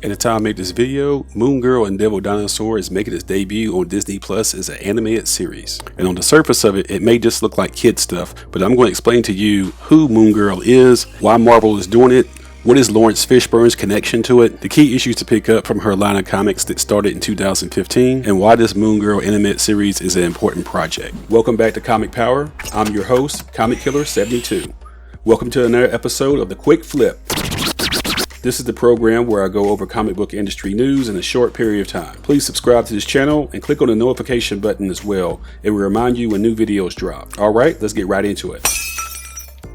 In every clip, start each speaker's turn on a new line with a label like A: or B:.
A: At the time I made this video, Moongirl and Devil Dinosaur is making its debut on Disney Plus as an animated series. And on the surface of it, it may just look like kid stuff, but I'm going to explain to you who Moongirl is, why Marvel is doing it, what is Lawrence Fishburne's connection to it, the key issues to pick up from her line of comics that started in 2015, and why this Moongirl animated series is an important project. Welcome back to Comic Power. I'm your host, Comic Killer 72. Welcome to another episode of The Quick Flip. This is the program where I go over comic book industry news in a short period of time. Please subscribe to this channel and click on the notification button as well. It will remind you when new videos drop. Alright, let's get right into it.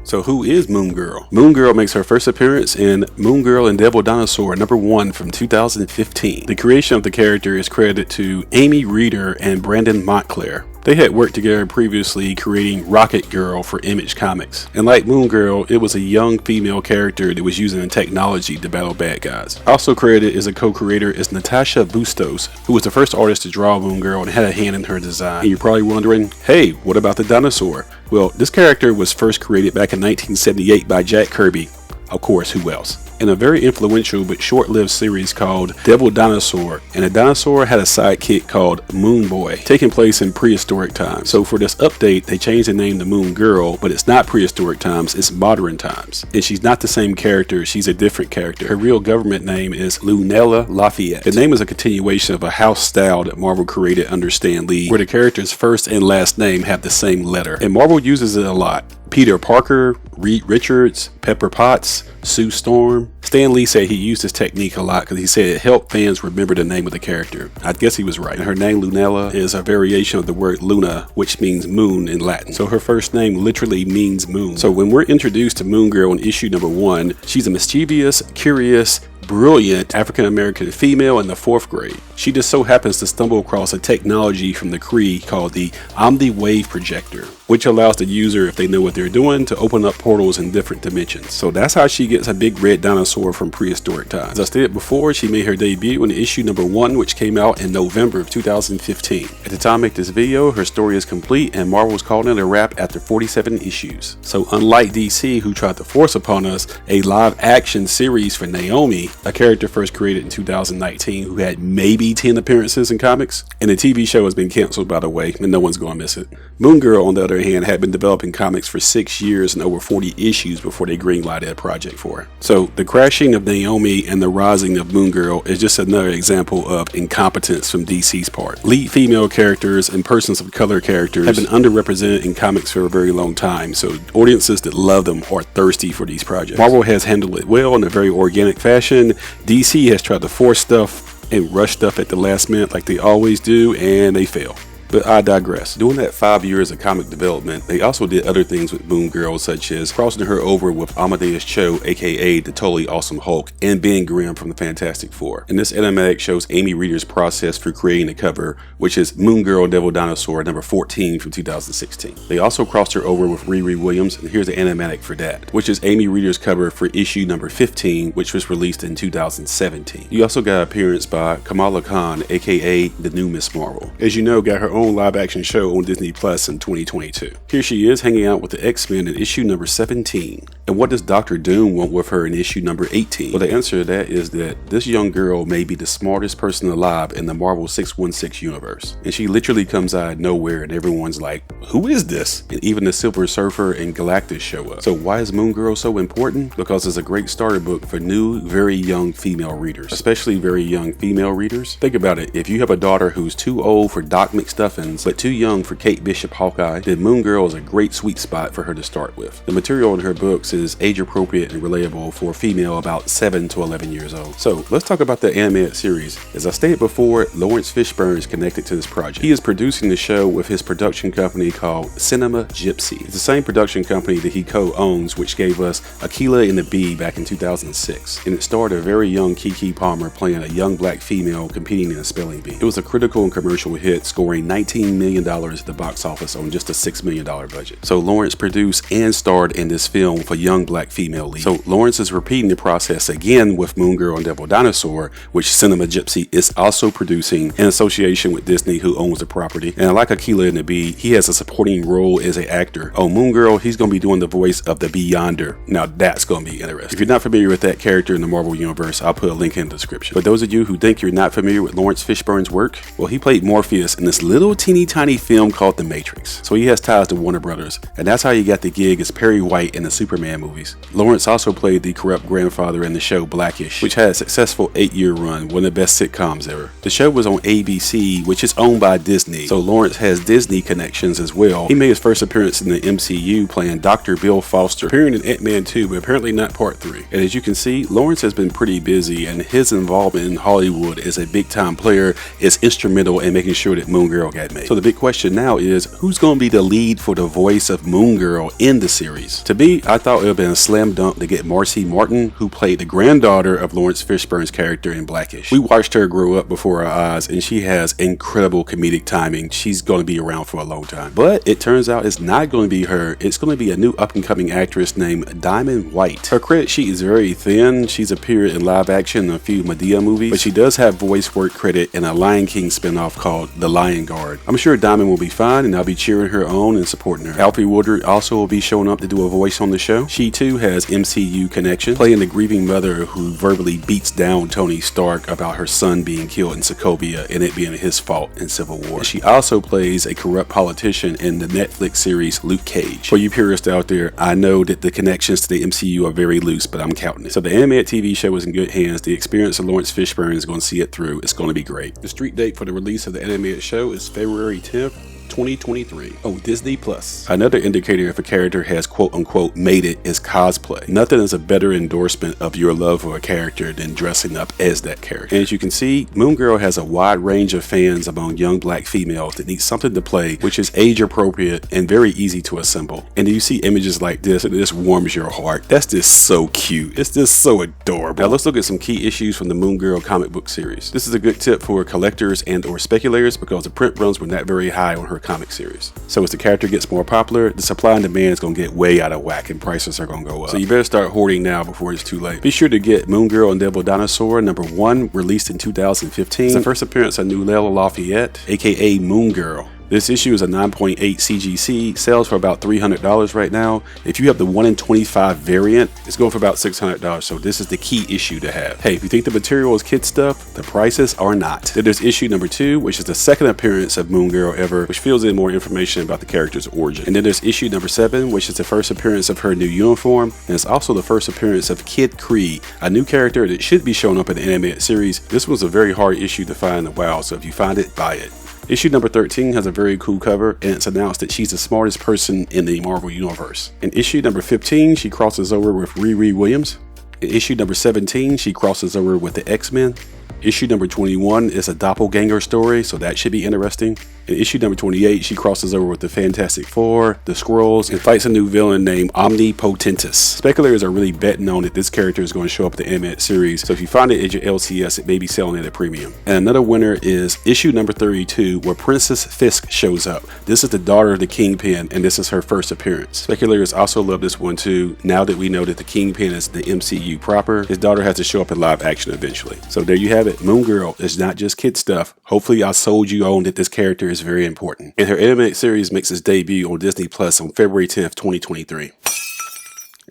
A: So who is Moongirl? Moongirl makes her first appearance in Moongirl and Devil Dinosaur #1 from 2015. The creation of the character is credited to Amy Reeder and Brandon Montclair. They had worked together previously creating Rocket Girl for Image Comics. And like Moongirl, it was a young female character that was using technology to battle bad guys. Also credited as a co-creator is Natasha Bustos, who was the first artist to draw Moongirl and had a hand in her design. And you're probably wondering, hey, what about the dinosaur? Well, this character was first created back in 1978 by Jack Kirby. Of course, who else? In a very influential but short-lived series called Devil Dinosaur, and the dinosaur had a sidekick called Moon Boy, taking place in prehistoric times. So for this update, they changed the name to Moongirl, but it's not prehistoric times, it's modern times. And she's not the same character, she's a different character. Her real government name is Lunella Lafayette. The name is a continuation of a house style that Marvel created under Stan Lee, where the character's first and last name have the same letter. And Marvel uses it a lot. Peter Parker, Reed Richards, Pepper Potts, Sue Storm. Stan Lee said he used this technique a lot because he said it helped fans remember the name of the character. I guess he was right. And her name Lunella is a variation of the word Luna, which means moon in Latin. So her first name literally means moon. So when we're introduced to Moongirl in issue #1, she's a mischievous, curious, brilliant African-American female in the 4th grade. She just so happens to stumble across a technology from the Kree called the Omni-Wave Projector, which allows the user, if they know what they're doing, to open up portals in different dimensions. So that's how she gets a big red dinosaur from prehistoric times. As I stated before, she made her debut in issue #1, which came out in November of 2015. At the time I make this video, her story is complete and Marvel's calling it a wrap after 47 issues. So unlike DC, who tried to force upon us a live-action series for Naomi, a character first created in 2019 who had maybe 10 appearances in comics, and the TV show has been canceled, by the way, and no one's gonna miss it. Moongirl, on the other hand, had been developing comics for 6 years and over 40 issues before they greenlighted a project for her. So the crashing of Naomi and the rising of Moongirl is just another example of incompetence from DC's part. Lead female characters and persons of color characters have been underrepresented in comics for a very long time, so audiences that love them are thirsty for these projects. Marvel has handled it well in a very organic fashion. DC has tried to force stuff and rush stuff at the last minute like they always do, and they fail. But I digress. During that 5 years of comic development, they also did other things with Moongirl, such as crossing her over with Amadeus Cho, aka the Totally Awesome Hulk, and Ben Grimm from the Fantastic Four. And this animatic shows Amy Reeder's process for creating the cover, which is Moongirl Devil Dinosaur #14 from 2016. They also crossed her over with Riri Williams, and here's the animatic for that, which is Amy Reeder's cover for issue #15, which was released in 2017. You also got an appearance by Kamala Khan, aka the new Miss Marvel. As you know, got her own live-action show on Disney Plus in 2022. Here she is hanging out with the X-Men in issue #17. And what does Dr. Doom want with her in issue #18? Well, the answer to that is that this young girl may be the smartest person alive in the Marvel 616 universe. And she literally comes out of nowhere and everyone's like, who is this? And even the Silver Surfer and Galactus show up. So why is Moongirl so important? Because it's a great starter book for new, very young female readers, especially very young female readers. Think about it. If you have a daughter who's too old for Doc McStuffins but too young for Kate Bishop Hawkeye, then Moongirl is a great sweet spot for her to start with. The material in her books is age appropriate and relatable for a female about 7 to 11 years old. So let's talk about the animated series. As I stated before, Lawrence Fishburne is connected to this project. He is producing the show with his production company called Cinema Gypsy. It's the same production company that he co-owns, which gave us Akilah and the Bee back in 2006. And it starred a very young Keke Palmer playing a young black female competing in a spelling bee. It was a critical and commercial hit, scoring $19 million at the box office on just a $6 million budget. So Lawrence produced and starred in this film for young young black female lead. So Lawrence is repeating the process again with Moongirl and Devil Dinosaur, which Cinema Gypsy is also producing in association with Disney, who owns the property. And like Akilah and the Bee, he has a supporting role as an actor. On Moongirl, he's going to be doing the voice of the Beyonder. Now that's going to be interesting. If you're not familiar with that character in the Marvel Universe, I'll put a link in the description. For those of you who think you're not familiar with Lawrence Fishburne's work, well, he played Morpheus in this little teeny tiny film called The Matrix. So he has ties to Warner Brothers, and that's how he got the gig as Perry White in the Superman movies. Lawrence also played the corrupt grandfather in the show Blackish, which had a successful 8-year run, one of the best sitcoms ever. The show was on ABC, which is owned by Disney, so Lawrence has Disney connections as well. He made his first appearance in the MCU playing Dr. Bill Foster, appearing in Ant-Man 2, but apparently not Part 3. And as you can see, Lawrence has been pretty busy, and his involvement in Hollywood as a big-time player is instrumental in making sure that Moongirl got made. So the big question now is, who's going to be the lead for the voice of Moongirl in the series? To me, I thought it would have been a slam dunk to get Marcy Martin, who played the granddaughter of Lawrence Fishburne's character in Blackish. We watched her grow up before our eyes, and she has incredible comedic timing. She's going to be around for a long time. But it turns out it's not going to be her. It's going to be a new up-and-coming actress named Diamond White. Her credit sheet is very thin. She's appeared in live action in a few Madea movies, but she does have voice work credit in a Lion King spinoff called The Lion Guard. I'm sure Diamond will be fine, and I'll be cheering her on and supporting her. Alfre Woodard also will be showing up to do a voice on the show. She too has MCU connection, playing the grieving mother who verbally beats down Tony Stark about her son being killed in Sokovia and it being his fault in Civil War. She also plays a corrupt politician in the Netflix series Luke Cage. For you purists out there, I know that the connections to the MCU are very loose, but I'm counting it. So the animated TV show is in good hands. The experience of Lawrence Fishburne is going to see it through. It's going to be great. The street date for the release of the animated show is February 10th, 2023 on Disney Plus. Another indicator if a character has quote unquote made it is cosplay. Nothing is a better endorsement of your love for a character than dressing up as that character. And as you can see, Moongirl has a wide range of fans among young black females that need something to play which is age appropriate and very easy to assemble. And you see images like this and it just warms your heart. That's just so cute. It's just so adorable. Now let's look at some key issues from the Moongirl comic book series. This is a good tip for collectors and or speculators because the print runs were not very high on her comic series. So as the character gets more popular, the supply and demand is going to get way out of whack and prices are going to go up. So you better start hoarding now before it's too late. Be sure to get Moongirl and Devil Dinosaur #1, released in 2015. It's the first appearance of Lunella Lafayette, aka Moongirl. This issue is a 9.8 CGC, sells for about $300 right now. If you have the 1 in 25 variant, it's going for about $600, so this is the key issue to have. Hey, if you think the material is kid stuff, the prices are not. Then there's issue #2, which is the second appearance of Moongirl ever, which fills in more information about the character's origin. And then there's issue #7, which is the first appearance of her new uniform, and it's also the first appearance of Kid Kree, a new character that should be showing up in the animated series. This was a very hard issue to find in a while, so if you find it, buy it. Issue #13 has a very cool cover, and it's announced that she's the smartest person in the Marvel Universe. In issue #15, she crosses over with Riri Williams. In issue #17, she crosses over with the X-Men. Issue #21 is a doppelganger story, so that should be interesting. In issue #28, she crosses over with the Fantastic Four, the Skrulls, and fights a new villain named Omnipotentus. Speculators are really betting on that this character is going to show up in the animated series, so if you find it at your LCS, it may be selling at a premium. And another winner is issue #32, where Princess Fisk shows up. This is the daughter of the Kingpin, and this is her first appearance. Speculators also love this one too. Now that we know that the Kingpin is the MCU proper, his daughter has to show up in live action eventually. So there you have it. Moongirl is not just kid stuff. Hopefully I sold you on that this character is very important. And her animated series makes its debut on Disney Plus on February 10th, 2023.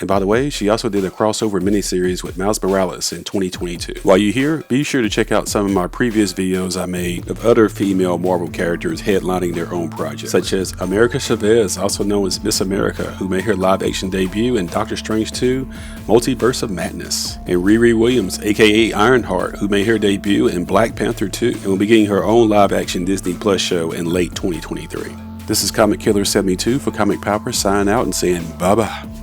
A: And by the way, she also did a crossover miniseries with Miles Morales in 2022. While you're here, be sure to check out some of my previous videos I made of other female Marvel characters headlining their own projects, such as America Chavez, also known as Miss America, who made her live action debut in Doctor Strange 2, Multiverse of Madness, and Riri Williams, aka Ironheart, who made her debut in Black Panther 2, and will be getting her own live action Disney Plus show in late 2023. This is Comic Killer 72 for Comic Power, signing out and saying bye-bye.